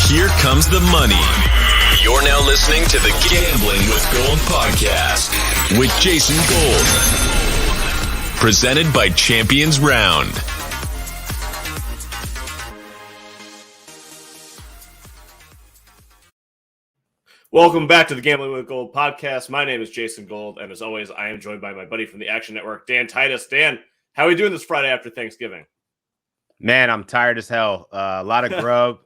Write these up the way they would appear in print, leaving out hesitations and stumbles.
Here comes the money. You're now listening to the Gambling with Gold podcast with Jason Gold. Presented by Champions Round. Welcome back to the Gambling with Gold podcast. My name is Jason Gold, and as always, I am joined by my buddy from the Action Network, Dan Titus. Dan, how are we doing this Friday after Thanksgiving? Man, I'm tired as hell. A lot of grub.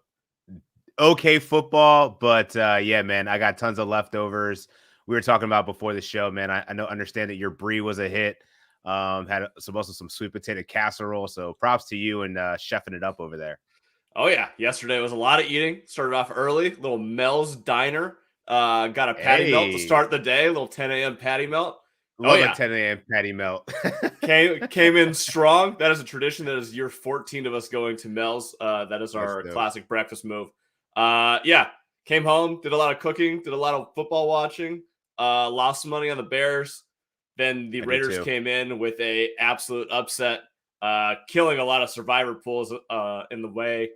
Okay football, but yeah, man, I got tons of leftovers. We were talking about before the show, man. I understand that your brie was a hit. Had some sweet potato casserole. So props to you and chefing it up over there. Oh yeah, yesterday was a lot of eating. Started off early, little Mel's Diner. Got a patty melt to start the day. A little 10 a.m. patty melt. Love a 10 a.m. patty melt. came in strong. That is a tradition. That is year 14 of us going to Mel's. That is our classic breakfast move. Yeah, came home, did a lot of cooking, did a lot of football watching, lost some money on the Bears. Then the Raiders came in with a absolute upset, killing a lot of survivor pools in the way.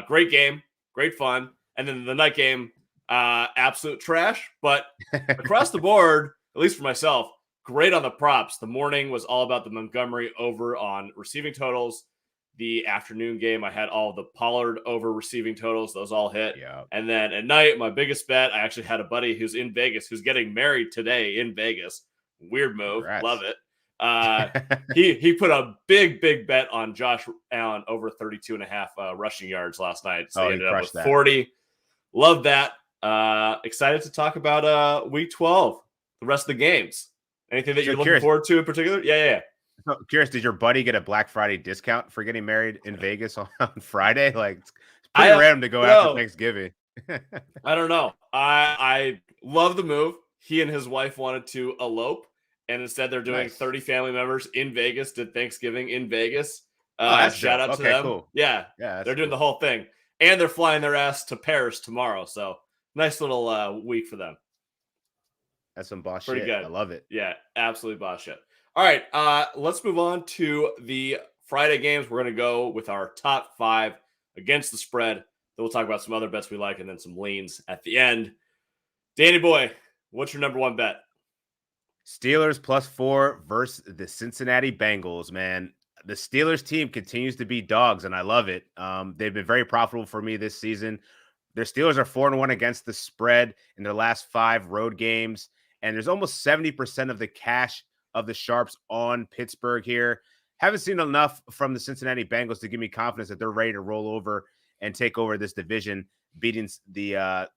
Great game, great fun. And then the night game, absolute trash. But across the board, at least for myself, great on the props. The morning was all about the Montgomery over on receiving totals. The afternoon game, I had all the Pollard over receiving totals. Those all hit. Yeah. And then at night, my biggest bet, I actually had a buddy who's in Vegas, who's getting married today in Vegas. Weird move. Congrats. Love it. He put a big bet on Josh Allen over 32.5 rushing yards last night. So he ended up with 40. Love that. Excited to talk about week 12, the rest of the games. Anything that you're looking forward to in particular? Yeah. So curious, did your buddy get a Black Friday discount for getting married in Vegas on Friday? Like, it's pretty random to go after Thanksgiving. I don't know. I love the move. He and his wife wanted to elope, and instead they're doing 30 family members in Vegas, did Thanksgiving in Vegas. Shout out to them. Cool. Yeah, they're doing the whole thing. And they're flying their ass to Paris tomorrow. So nice little week for them. That's some boss Pretty shit. good. I love it. Yeah, absolutely boss shit. All right, let's move on to the Friday games. We're going to go with our top 5 against the spread. Then we'll talk about some other bets we like and then some leans at the end. Danny boy, what's your number one bet? Steelers +4 versus the Cincinnati Bengals, man. The Steelers team continues to be dogs, and I love it. They've been very profitable for me this season. Their Steelers are 4-1 against the spread in their last 5 road games, and there's almost 70% of the cash of the sharps on Pittsburgh here. Haven't seen enough from the Cincinnati Bengals to give me confidence that they're ready to roll over and take over this division, beating the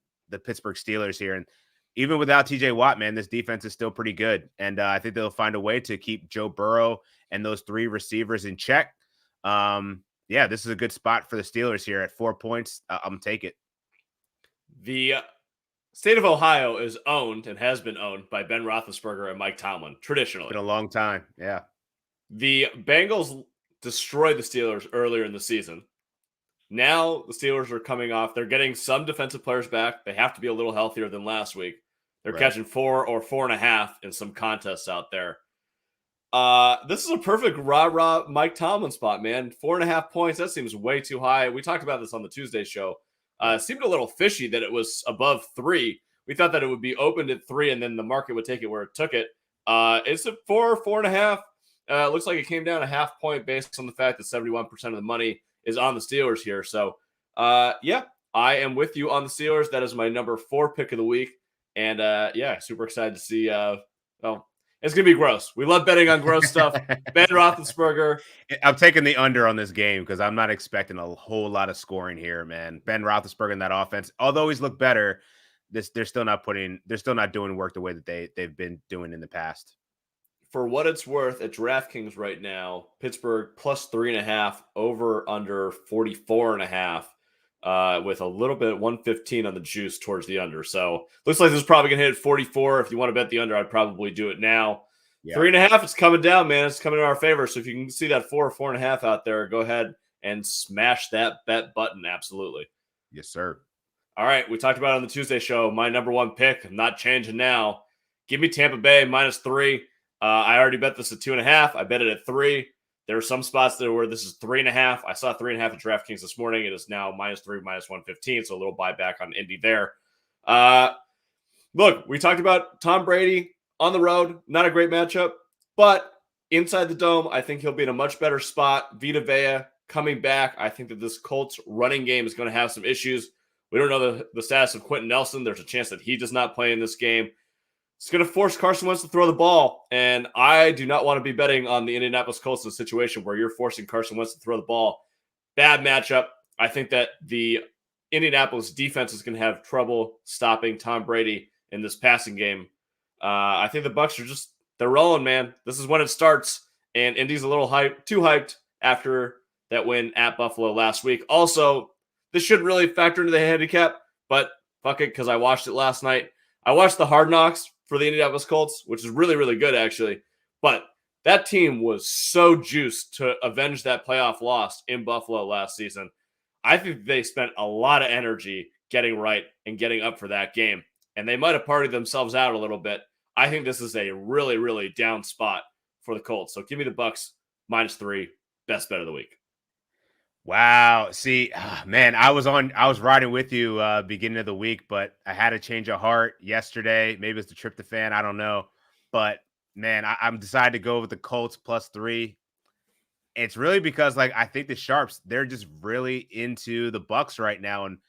Pittsburgh Steelers here. And even without TJ Watt, man, this defense is still pretty good. And I think they'll find a way to keep Joe Burrow and those 3 receivers in check. Yeah, this is a good spot for the Steelers here at 4 points. I'm going to take it. The state of Ohio is owned and has been owned by Ben Roethlisberger and Mike Tomlin, traditionally. It's been a long time, yeah. The Bengals destroyed the Steelers earlier in the season. Now the Steelers are coming off. They're getting some defensive players back. They have to be a little healthier than last week. They're catching 4 or 4.5 in some contests out there. This is a perfect rah-rah Mike Tomlin spot, man. 4.5 points, that seems way too high. We talked about this on the Tuesday show. It seemed a little fishy that it was above 3. We thought that it would be opened at 3 and then the market would take it where it took it. It's at 4.5. Looks like it came down a half point based on the fact that 71% of the money is on the Steelers here. So, yeah, I am with you on the Steelers. That is my number 4 pick of the week. And, yeah, super excited to see. It's going to be gross. We love betting on gross stuff. Ben Roethlisberger. I'm taking the under on this game because I'm not expecting a whole lot of scoring here, man. Ben Roethlisberger in that offense, although he's looked better, they're still not doing work the way that they've been doing in the past. For what it's worth, at DraftKings right now, Pittsburgh +3.5, over under 44.5. With a little bit 115 on the juice towards the under. So looks like this is probably going to hit 44. If you want to bet the under, I'd probably do it now. Yeah. 3.5, it's coming down, man. It's coming in our favor. So if you can see that 4 or 4.5 out there, go ahead and smash that bet button. Absolutely. Yes, sir. All right. We talked about it on the Tuesday show. My number 1 pick, I'm not changing now. Give me Tampa Bay -3. I already bet this at 2.5. I bet it at 3. There are some spots there where this is 3.5. I saw 3.5 at DraftKings this morning. It is now -3, -115. So a little buyback on Indy there. Look, we talked about Tom Brady on the road. Not a great matchup, but inside the dome, I think he'll be in a much better spot. Vita Vea coming back. I think that this Colts running game is going to have some issues. We don't know the status of Quentin Nelson. There's a chance that he does not play in this game. It's going to force Carson Wentz to throw the ball, and I do not want to be betting on the Indianapolis Colts in a situation where you're forcing Carson Wentz to throw the ball. Bad matchup. I think that the Indianapolis defense is going to have trouble stopping Tom Brady in this passing game. I think the Bucs are they're rolling, man. This is when it starts, and Indy's a little too hyped after that win at Buffalo last week. Also, this shouldn't really factor into the handicap, but fuck it, because I watched it last night. I watched the Hard Knocks for the Indianapolis Colts, which is really, really good, actually. But that team was so juiced to avenge that playoff loss in Buffalo last season. I think they spent a lot of energy getting right and getting up for that game. And they might have partied themselves out a little bit. I think this is a really, really down spot for the Colts. So give me the Bucs -3, best bet of the week. Wow. See, man, I was riding with you beginning of the week, but I had a change of heart yesterday. Maybe it's the tryptophan. I don't know. But man, I'm decided to go with the Colts +3. It's really because I think the Sharps, they're just really into the Bucs right now. And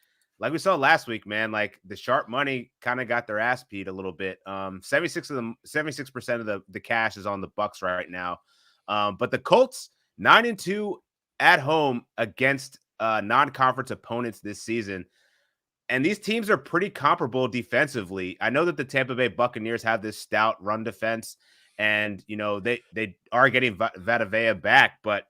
like we saw last week, man, the sharp money kind of got their ass beat a little bit. 76% of the cash is on the Bucs right now. But the Colts 9-2 at home against non-conference opponents this season. And these teams are pretty comparable defensively. I know that the Tampa Bay Buccaneers have this stout run defense, and they are getting Vita Vea back, but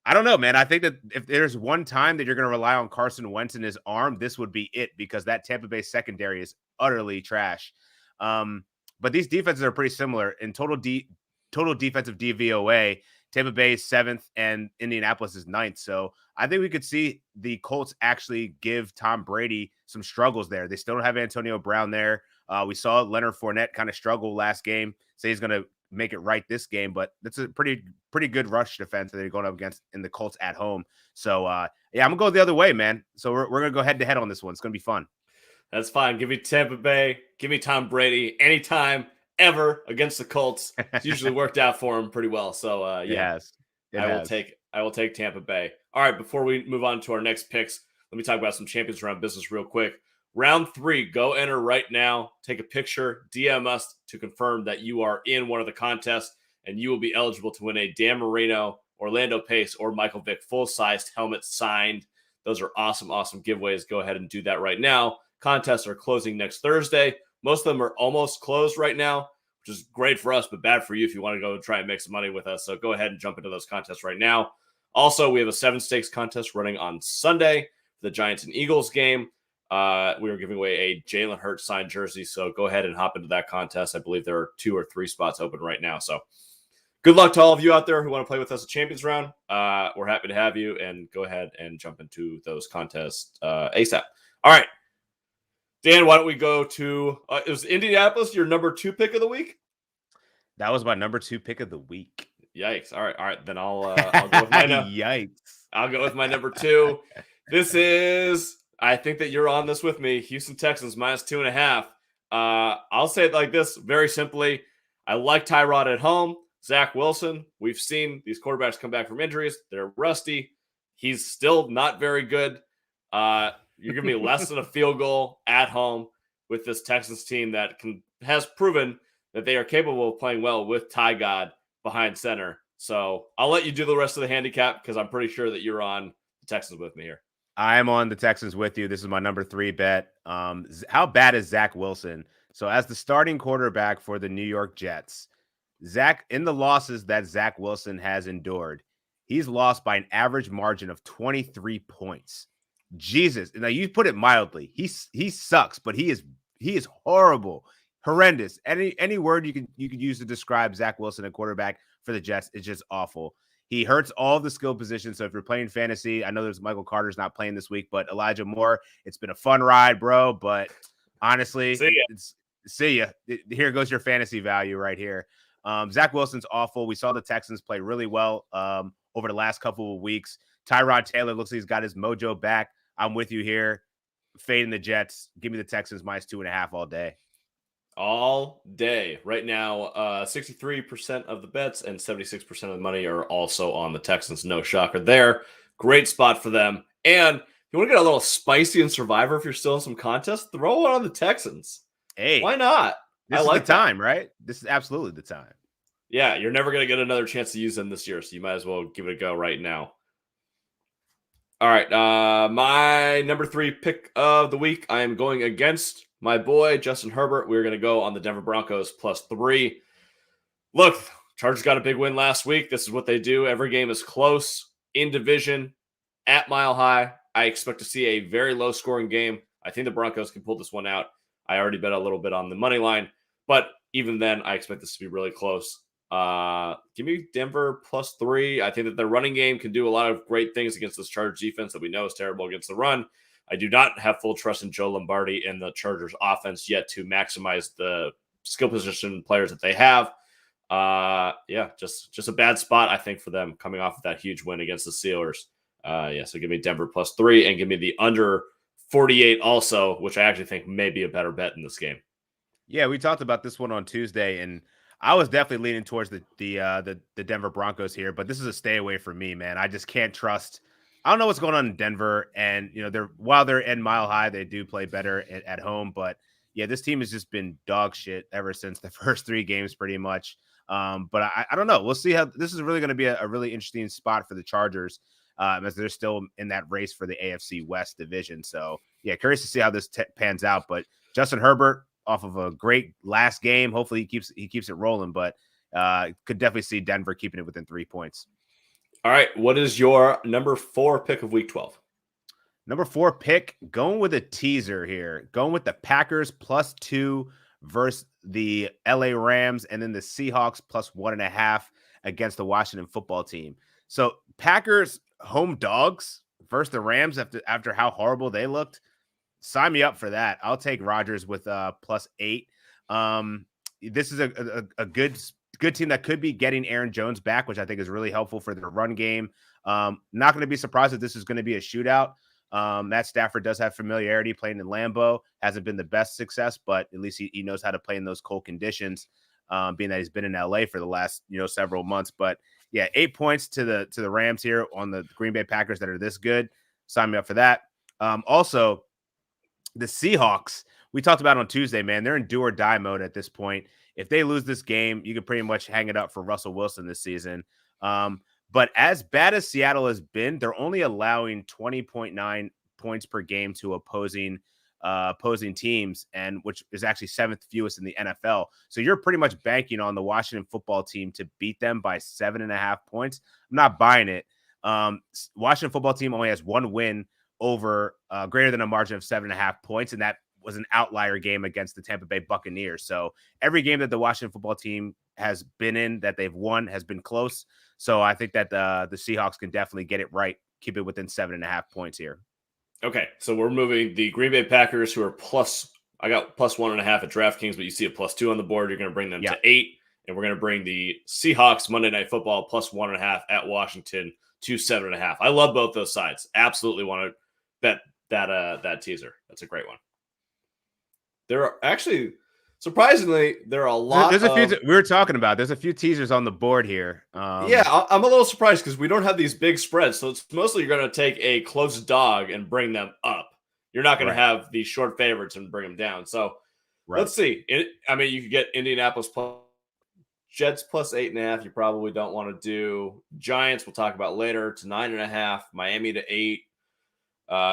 I don't know, man. I think that if there's one time that you're going to rely on Carson Wentz and his arm, this would be it, because that Tampa Bay secondary is utterly trash. But these defenses are pretty similar in total defensive DVOA. Tampa Bay is 7th and Indianapolis is 9th. So I think we could see the Colts actually give Tom Brady some struggles there. They still don't have Antonio Brown there. We saw Leonard Fournette kind of struggle last game. Say he's going to make it right this game, but that's a pretty good rush defense that they're going up against in the Colts at home. So yeah, I'm gonna go the other way, man. So we're gonna go head to head on this one. It's gonna be fun. That's fine. Give me Tampa Bay. Give me Tom Brady anytime ever against the Colts. It's usually worked out for him pretty well. So yeah, I will take Tampa Bay. All right, before we move on to our next picks, let me talk about some Champions Round business real quick. Round 3, go enter right now. Take a picture, DM us to confirm that you are in one of the contests, and you will be eligible to win a Dan Marino, Orlando Pace, or Michael Vick full-sized helmet signed. Those are awesome, awesome giveaways. Go ahead and do that right now. Contests are closing next Thursday. Most of them are almost closed right now, which is great for us, but bad for you if you want to go and try and make some money with us. So go ahead and jump into those contests right now. Also, we have a 7 stakes contest running on Sunday for the Giants and Eagles game. We are giving away a Jalen Hurts signed jersey, so go ahead and hop into that contest. I believe there are 2 or 3 spots open right now. So good luck to all of you out there who want to play with us at Champions Round. We're happy to have you, and go ahead and jump into those contests ASAP. All right, Dan, why don't we go to it was Indianapolis, your number 2 pick of the week? That was my number 2 pick of the week. Yikes. All right. Then I'll go with my Yikes. I'll go with my number 2. This is, I think that you're on this with me. Houston Texans -2.5. I'll say it like this very simply. I like Tyrod at home. Zach Wilson, we've seen these quarterbacks come back from injuries. They're rusty. He's still not very good. You're giving me less than a field goal at home with this Texans team that has proven that they are capable of playing well with Ty God behind center. So I'll let you do the rest of the handicap because I'm pretty sure that you're on the Texans with me here. I am on the Texans with you. This is my number 3 bet. How bad is Zach Wilson? So as the starting quarterback for the New York Jets, Zach, in the losses that Zach Wilson has endured, he's lost by an average margin of 23 points. Jesus. Now you put it mildly. He sucks, but he is horrible, horrendous. Any word you could use to describe Zach Wilson, a quarterback for the Jets, is just awful. He hurts all the skill positions. So if you're playing fantasy, I know there's Michael Carter's not playing this week, but Elijah Moore, it's been a fun ride, bro. But honestly, see ya. Here goes your fantasy value right here. Zach Wilson's awful. We saw the Texans play really well over the last couple of weeks. Tyrod Taylor looks like he's got his mojo back. I'm with you here. Fading the Jets. Give me the Texans -2.5 all day. All day. Right now, 63% of the bets and 76% of the money are also on the Texans. No shocker there. Great spot for them. And if you want to get a little spicy in Survivor, if you're still in some contests, throw it on the Texans. Hey, why not? This is like the time, right? This is absolutely the time. Yeah, you're never going to get another chance to use them this year, so you might as well give it a go right now. All right, my number 3 pick of the week, I am going against my boy, Justin Herbert. We're going to go on the Denver Broncos +3. Look, Chargers got a big win last week. This is what they do. Every game is close, in division, at Mile High. I expect to see a very low-scoring game. I think the Broncos can pull this one out. I already bet a little bit on the money line, but even then, I expect this to be really close. Give me Denver +3. I think that their running game can do a lot of great things against this Chargers defense that we know is terrible against the run. I do not have full trust in Joe Lombardi and the Chargers offense yet to maximize the skill position players that they have. Just a bad spot, I think, for them coming off of that huge win against the Steelers. So give me Denver +3 and give me the under 48 also, which I actually think may be a better bet in this game. Yeah, we talked about this one on Tuesday, and I was definitely leaning towards the Denver Broncos here, but this is a stay away for me, man. I just can't trust. I don't know what's going on in Denver, and while they're in Mile High, they do play better at home. But yeah, this team has just been dog shit ever since the first 3 games, pretty much. But I don't know. We'll see how this is really going to be a really interesting spot for the Chargers, as they're still in that race for the AFC West division. So yeah, curious to see how this pans out. But Justin Herbert, off of a great last game. Hopefully he keeps it rolling, but could definitely see Denver keeping it within 3 points. All right. What is your number 4 pick of week 12? Number 4 pick, going with a teaser here. Going with the Packers +2 versus the LA Rams, and then the Seahawks +1.5 against the Washington football team. So Packers home dogs versus the Rams after how horrible they looked. Sign me up for that. I'll take Rodgers with +8. This is a good team that could be getting Aaron Jones back, which I think is really helpful for their run game. Not going to be surprised if this is going to be a shootout. Matt Stafford does have familiarity playing in Lambeau. Hasn't been the best success, but at least he knows how to play in those cold conditions, being that he's been in LA for the last several months. But yeah, 8 points to the Rams here on the Green Bay Packers that are this good. Sign me up for that. Also, the Seahawks, we talked about on Tuesday, man, they're in do or die mode at this point. If they lose this game, you could pretty much hang it up for Russell Wilson this season. But as bad as Seattle has been, they're only allowing 20.9 points per game to opposing teams, and which is actually 7th fewest in the NFL. So you're pretty much banking on the Washington football team to beat them by 7.5 points. I'm not buying it. Washington football team only has 1 win over greater than a margin of 7.5 points, and that was an outlier game against the Tampa Bay Buccaneers. So every game that the Washington football team has been in that they've won has been close. So I think that the Seahawks can definitely get it right, keep it within 7.5 points here. Okay, so we're moving the Green Bay Packers, who are I got +1.5 at DraftKings, but you see a +2 on the board. You're going to bring them to 8, and we're going to bring the Seahawks Monday Night Football +1.5 at Washington to 7.5. I love both those sides. Absolutely want to bet that teaser. That's a great one. There are actually, surprisingly, there are a lot. There's a few we were talking about. There's a few teasers on the board here. Yeah, I'm a little surprised because we don't have these big spreads. So it's mostly you're going to take a close dog and bring them up. You're not going to have these short favorites and bring them down. So let's see. You could get Indianapolis Jets +8.5. You probably don't want to do Giants. We'll talk about later to 9.5. Miami to 8.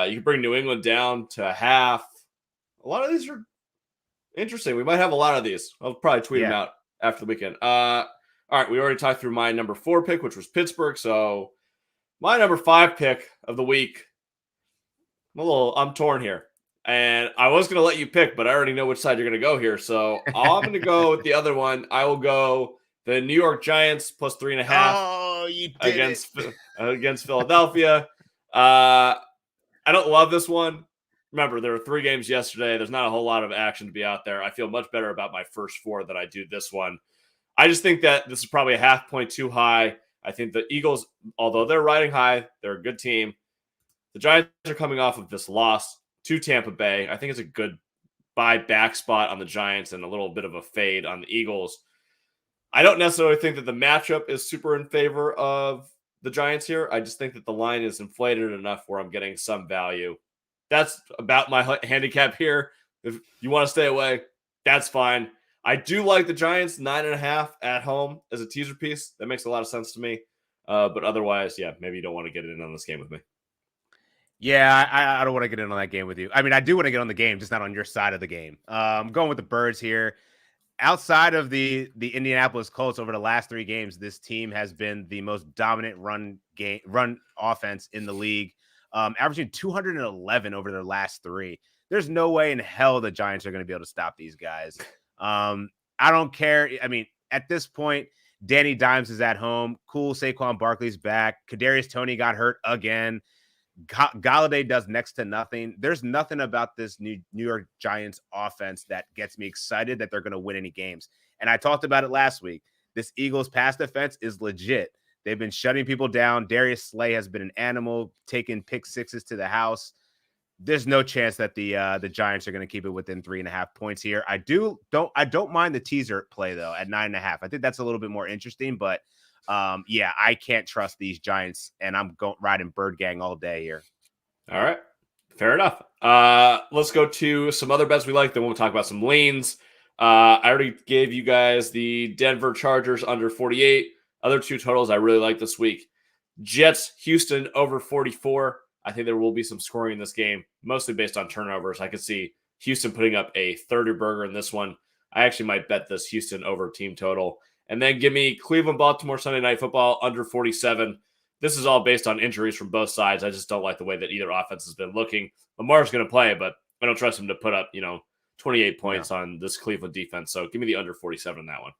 You can bring New England down to 0.5. A lot of these are interesting. We might have a lot of these. I'll probably tweet them out after the weekend. All right, we already talked through my number 4 pick, which was Pittsburgh. So my number 5 pick of the week, I'm torn here. And I was going to let you pick, but I already know which side you're going to go here. So I'm going to go with the other one. I will go the New York Giants +3.5. Oh, you did against Philadelphia. I don't love this one. Remember, there were 3 games yesterday. There's not a whole lot of action to be out there. I feel much better about my first 4 than I do this one. I just think that this is probably a half point too high. I think the Eagles, although they're riding high, they're a good team. The Giants are coming off of this loss to Tampa Bay. I think it's a good buy back spot on the Giants and a little bit of a fade on the Eagles. I don't necessarily think that the matchup is super in favor of the Giants here. I just think that the line is inflated enough where I'm getting some value. That's about my handicap here. If you want to stay away, that's fine. I do like the Giants 9.5 at home as a teaser piece. That makes a lot of sense to me. But otherwise, yeah, maybe you don't want to get in on this game with me. Yeah, I don't want to get in on that game with you. I mean, I do want to get on the game, just not on your side of the game. I'm going with the Birds here. Outside of the Indianapolis Colts over the last 3 games, this team has been the most dominant run offense in the league, averaging 211 over their last 3. There's no way in hell the Giants are going to be able to stop these guys. I don't care. I mean, at this point, Danny Dimes is at home. Cool, Saquon Barkley's back. Kadarius Toney got hurt again. Galladay does next to nothing. There's nothing about this New York Giants offense that gets me excited that they're going to win any games. And I talked about it last week. This Eagles pass defense is legit. They've been shutting people down. Darius Slay has been an animal, taking pick sixes to the house. There's no chance that the Giants are going to keep it within 3.5 points here. I don't mind the teaser play though at 9.5. I think that's a little bit more interesting, but yeah, I can't trust these Giants, and I'm riding Bird Gang all day here. All right. Fair enough. Let's go to some other bets we like. Then we'll talk about some leans. I already gave you guys the Denver Chargers under 48. Other 2 totals I really like this week. Jets, Houston over 44. I think there will be some scoring in this game, mostly based on turnovers. I could see Houston putting up a 30 burger in this one. I actually might bet this Houston over team total. And then give me Cleveland-Baltimore Sunday Night Football under 47. This is all based on injuries from both sides. I just don't like the way that either offense has been looking. Lamar's going to play, but I don't trust him to put up, 28 points on this Cleveland defense. So give me the under 47 on that one.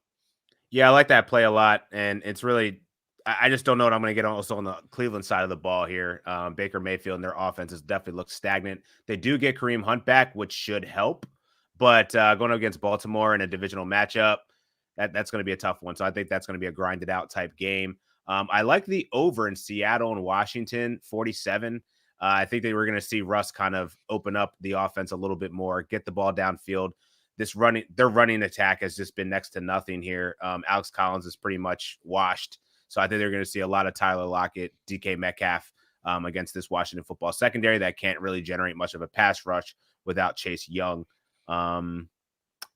Yeah, I like that play a lot. And it's really, I just don't know what I'm going to get also on the Cleveland side of the ball here. Baker Mayfield and their offense has definitely looked stagnant. They do get Kareem Hunt back, which should help. But going up against Baltimore in a divisional matchup, that's going to be a tough one. So I think that's going to be a grinded out type game. I like the over in Seattle and Washington, 47. I think they were going to see Russ kind of open up the offense a little bit more, get the ball downfield. Their running attack has just been next to nothing here. Alex Collins is pretty much washed. So I think they're going to see a lot of Tyler Lockett, DK Metcalf against this Washington football secondary that can't really generate much of a pass rush without Chase Young.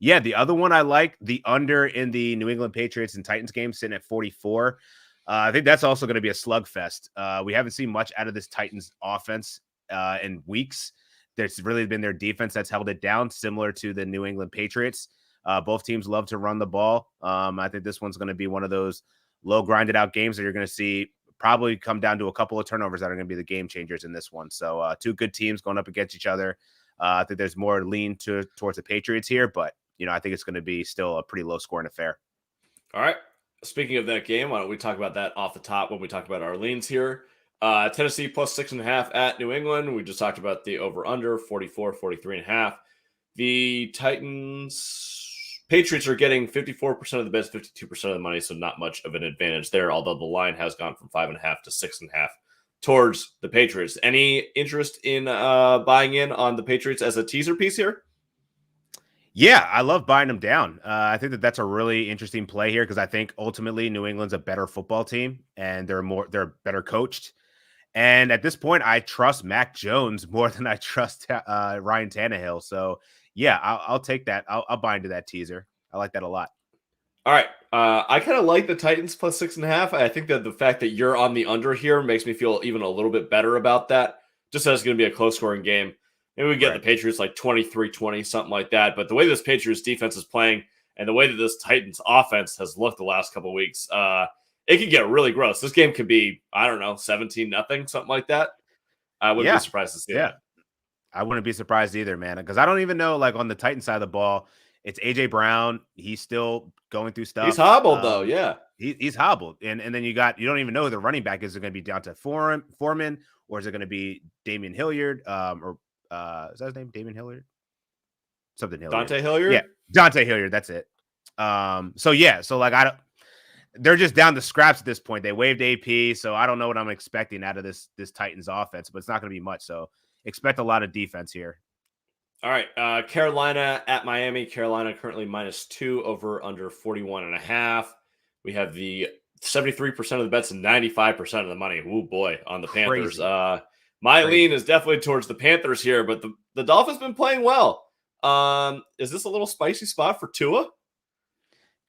Yeah, the other one I like, the under in the New England Patriots and Titans game sitting at 44. I think that's also going to be a slugfest. We haven't seen much out of this Titans offense in weeks. There's really been their defense that's held it down, similar to the New England Patriots. Both teams love to run the ball. I think this one's going to be one of those low grinded out games that you're going to see probably come down to a couple of turnovers that are going to be the game changers in this one. So 2 good teams going up against each other. I think there's more lean towards the Patriots here, but I think it's going to be still a pretty low scoring affair. All right. Speaking of that game, why don't we talk about that off the top when we talk about our leans here? Tennessee plus 6.5 at New England. We just talked about the over-under, 44, 43.5. The Patriots are getting 54% of the bets, 52% of the money, so not much of an advantage there, although the line has gone from 5.5 to 6.5 towards the Patriots. Any interest in buying in on the Patriots as a teaser piece here? Yeah, I love buying them down. I think that's a really interesting play here because I think ultimately New England's a better football team and they're better coached. And at this point, I trust Mac Jones more than I trust Ryan Tannehill. So yeah, I'll take that. I'll buy into that teaser. I like that a lot. All right. I kind of like the Titans plus 6.5. I think that the fact that you're on the under here makes me feel even a little bit better about that. Just that it's going to be a close scoring game. Maybe we get the Patriots like 23-20, something like that. But the way this Patriots defense is playing and the way that this Titans offense has looked the last couple of weeks, it could get really gross. This game could be, 17-0, something like that. I wouldn't be surprised to see that. I wouldn't be surprised either, man, because I don't even know, like on the Titans side of the ball, it's A.J. Brown. He's still going through stuff. He's hobbled, though, yeah. He's hobbled. And then you don't even know who the running back is. Is it going to be Dante Foreman, or is it going to be Damian Hilliard, is that his name? Damian Hilliard? Something Hilliard. Dante Hilliard? Yeah, Dante Hilliard. That's it. So like they're just down to scraps at this point. They waived AP, so I don't know what I'm expecting out of this Titans offense, but it's not going to be much. So expect a lot of defense here. All right, Carolina at Miami. Carolina currently -2 over under 41.5. We have the 73% of the bets and 95% of the money. Oh boy, on the Panthers. My lean is definitely towards the Panthers here, but the Dolphins been playing well. Is this a little spicy spot for Tua?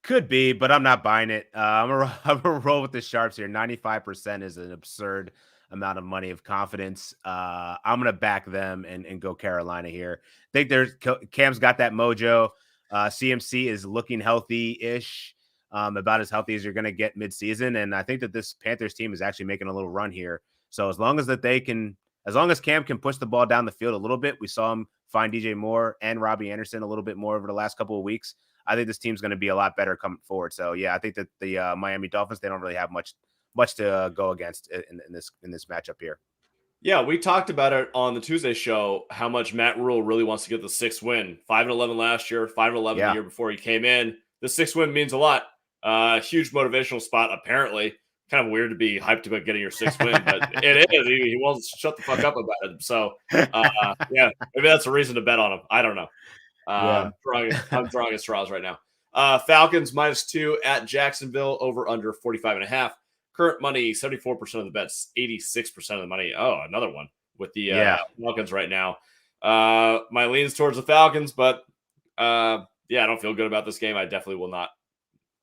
Could be, but I'm not buying it. I'm gonna roll with the Sharps here. 95% is an absurd amount of money of confidence. I'm gonna back them and go Carolina here. I think Cam's got that mojo. CMC is looking healthy-ish, about as healthy as you're gonna get midseason. And I think that this Panthers team is actually making a little run here. So as long as Cam can push the ball down the field a little bit, we saw him find DJ Moore and Robbie Anderson a little bit more over the last couple of weeks. I think this team's going to be a lot better coming forward. So yeah, I think that the Miami Dolphins, they don't really have much to go against in this matchup here. Yeah, we talked about it on the Tuesday show, how much Matt Rule really wants to get the 6th win. 5-11 last year, 5-11 the year before he came in. The 6th win means a lot. Huge motivational spot, apparently. Kind of weird to be hyped about getting your 6th win, but it is. He won't shut the fuck up about it. So, yeah, maybe that's a reason to bet on him. I don't know. I'm drawing at straws right now. Falcons -2 at Jacksonville, over under 45.5. Current money, 74% of the bets, 86% of the money. Oh, another one with the Falcons right now. My leans towards the Falcons, but I don't feel good about this game. I definitely will not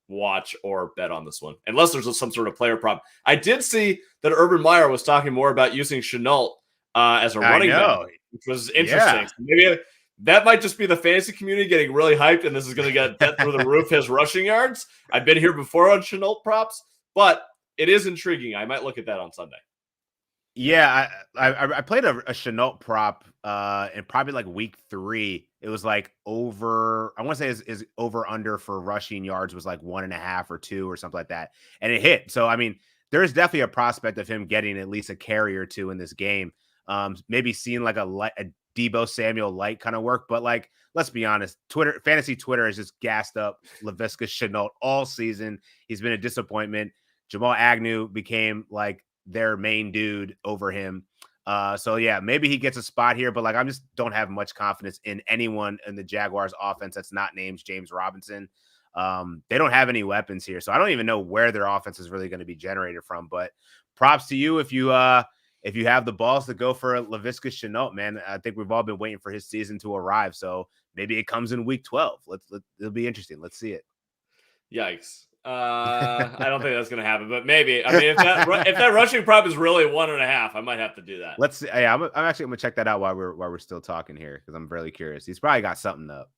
watch or bet on this one unless there's some sort of player prop. I did see that Urban Meyer was talking more about using Chenault as a running back, which was interesting. Yeah. So maybe that might just be the fantasy community getting really hyped, and this is going to get bet through the roof, his rushing yards. I've been here before on Chenault props, but it is intriguing. I might look at that on Sunday. Yeah, I played a Chenault prop in probably like week 3. It was like over, I want to say is over under for rushing yards was like 1.5 or 2 or something like that. And it hit. So, I mean, there is definitely a prospect of him getting at least a carry or 2 in this game. Maybe seeing like a Debo Samuel light kind of work, but like, let's be honest, fantasy Twitter has just gassed up Laviska Shenault all season. He's been a disappointment. Jamal Agnew became like their main dude over him. So yeah, maybe he gets a spot here, but like, I just don't have much confidence in anyone in the Jaguars offense that's not named James Robinson. They don't have any weapons here, so I don't even know where their offense is really going to be generated from, but props to you if you have the balls to go for Laviska Shenault, man. I think we've all been waiting for his season to arrive. So maybe it comes in week 12. It'll be interesting. Let's see it. Yikes. I don't think that's going to happen, but maybe. I mean, if that rushing prop is really 1.5, I might have to do that. Let's see. Yeah, I'm actually going to check that out while we're still talking here, because I'm really curious. He's probably got something up.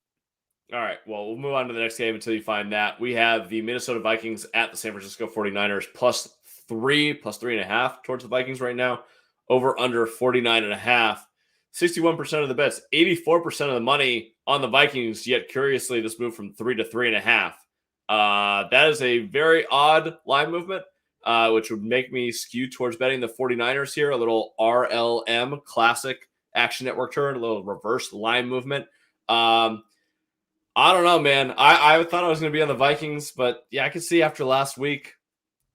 All right. Well, we'll move on to the next game until you find that. We have the Minnesota Vikings at the San Francisco 49ers, +3.5 towards the Vikings right now. Over under 49.5. 61% of the bets, 84% of the money on the Vikings. Yet curiously, this moved from 3 to 3.5. That is a very odd line movement, which would make me skew towards betting the 49ers here. A little RLM, classic Action Network turn, a little reverse line movement. I don't know, man. I thought I was going to be on the Vikings, but yeah, I can see after last week,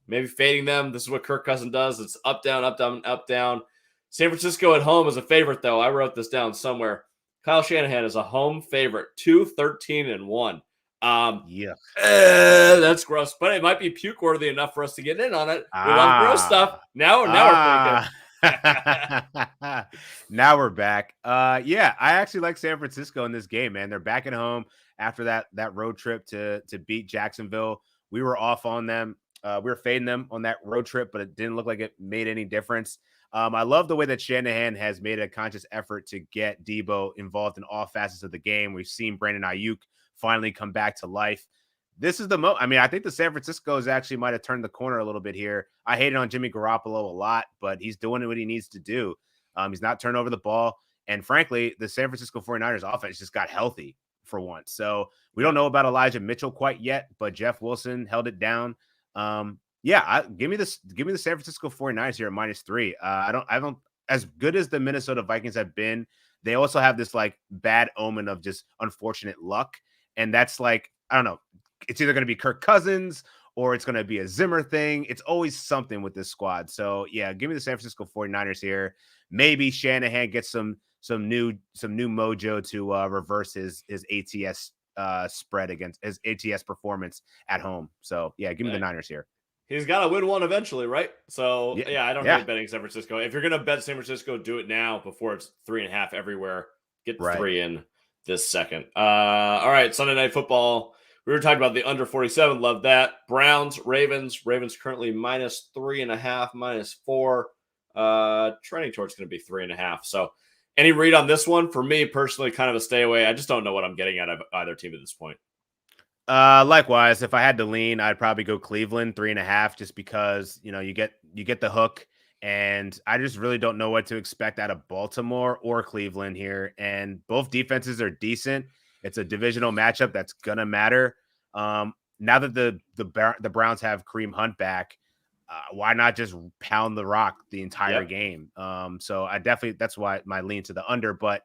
maybe fading them. This is what Kirk Cousins does. It's up, down, up, down, up, down. San Francisco at home is a favorite, though. I wrote this down somewhere. Kyle Shanahan is a home favorite, 2-13-1. That's gross, but it might be puke worthy enough for us to get in on it. We love gross stuff. Now we're thinking. Now we're back. Yeah, I actually like San Francisco in this game, man. They're back at home after that road trip to beat Jacksonville. We were off on them. We were fading them on that road trip, but it didn't look like it made any difference. I love the way that Shanahan has made a conscious effort to get Debo involved in all facets of the game. We've seen Brandon Ayuk finally come back to life. This is I think the San Francisco's actually might have turned the corner a little bit here. I hated on Jimmy Garoppolo a lot, but he's doing what he needs to do. He's not turning over the ball. And frankly, the San Francisco 49ers offense just got healthy for once. So we don't know about Elijah Mitchell quite yet, but Jeff Wilson held it down. Give me the San Francisco 49ers here at -3. I don't as good as the Minnesota Vikings have been. They also have this like bad omen of just unfortunate luck. And that's like, I don't know, it's either going to be Kirk Cousins or it's going to be a Zimmer thing. It's always something with this squad. So yeah, give me the San Francisco 49ers here. Maybe Shanahan gets some new mojo to reverse his ATS spread against his ATS performance at home. So yeah, give me the Niners here. He's got to win one eventually, right? So yeah, I don't hate betting San Francisco. If you're going to bet San Francisco, do it now before it's 3.5 everywhere. Get 3 in this second. All right, Sunday Night Football. We were talking about the under 47. Love that. Browns, Ravens. Ravens currently -3.5, -4. Trending towards going to be 3.5. So any read on this one? For me personally, kind of a stay away. I just don't know what I'm getting out of either team at this point. Likewise, if I had to lean, I'd probably go Cleveland 3.5, just because, you get the hook, and I just really don't know what to expect out of Baltimore or Cleveland here. And both defenses are decent. It's a divisional matchup that's gonna matter. Now that the Browns have Kareem Hunt back, why not just pound the rock the entire game? So that's why my lean to the under. But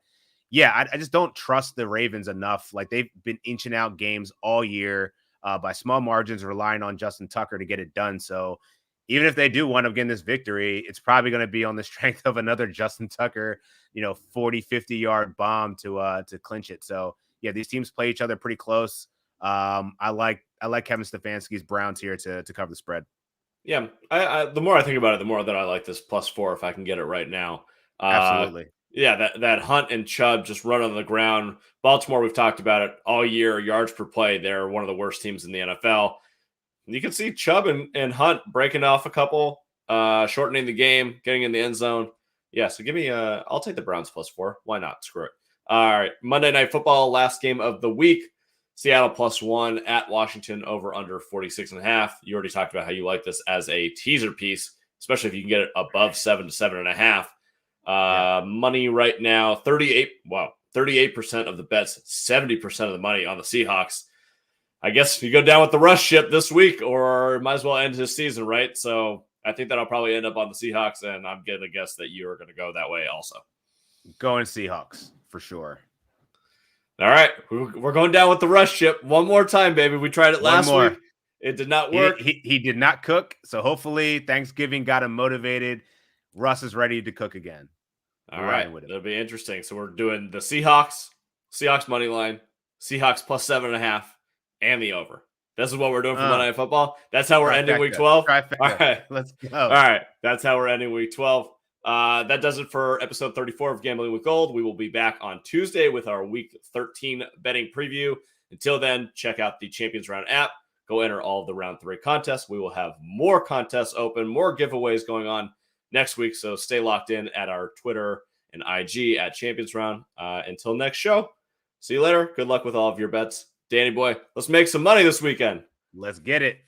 yeah, I just don't trust the Ravens enough. Like, they've been inching out games all year by small margins, relying on Justin Tucker to get it done. So even if they do wind up getting this victory, it's probably going to be on the strength of another Justin Tucker, 40, 50-yard bomb to clinch it. So yeah, these teams play each other pretty close. I like Kevin Stefanski's Browns here to cover the spread. Yeah, the more I think about it, the more that I like this +4 if I can get it right now. Absolutely. Yeah, that Hunt and Chubb just run on the ground. Baltimore, we've talked about it all year. Yards per play, they're one of the worst teams in the NFL. You can see Chubb and Hunt breaking off a couple, shortening the game, getting in the end zone. Yeah, so give me I'll take the Browns +4. Why not? Screw it. All right, Monday Night Football, last game of the week. Seattle +1 at Washington, over under 46.5. You already talked about how you like this as a teaser piece, especially if you can get it above 7 to 7.5. Money right now, 38% of the bets, 70% of the money on the Seahawks. I guess you go down with the rush ship this week, or might as well end his season, right? So I think that I'll probably end up on the Seahawks, and I'm going to guess that you are going to go that way also. Going Seahawks for sure. All right, we're going down with the rush ship one more time, baby. We tried it last week. It did not work. He did not cook, so hopefully Thanksgiving got him motivated. Russ is ready to cook again. All right, it'll be interesting. So we're doing the Seahawks money line, Seahawks +7.5, and the over. This is what we're doing for Monday Night Football. That's how we're ending Week 12. All right, let's go. All right, that's how we're ending Week 12. That does it for episode 34 of Gambling with Gold. We will be back on Tuesday with our Week 13 betting preview. Until then, check out the Champions Round app. Go enter all of the Round 3 contests. We will have more contests open, more giveaways going on next week. So stay locked in at our Twitter and IG at Champions Round. Until next show, see you later. Good luck with all of your bets. Danny boy, let's make some money this weekend. Let's get it.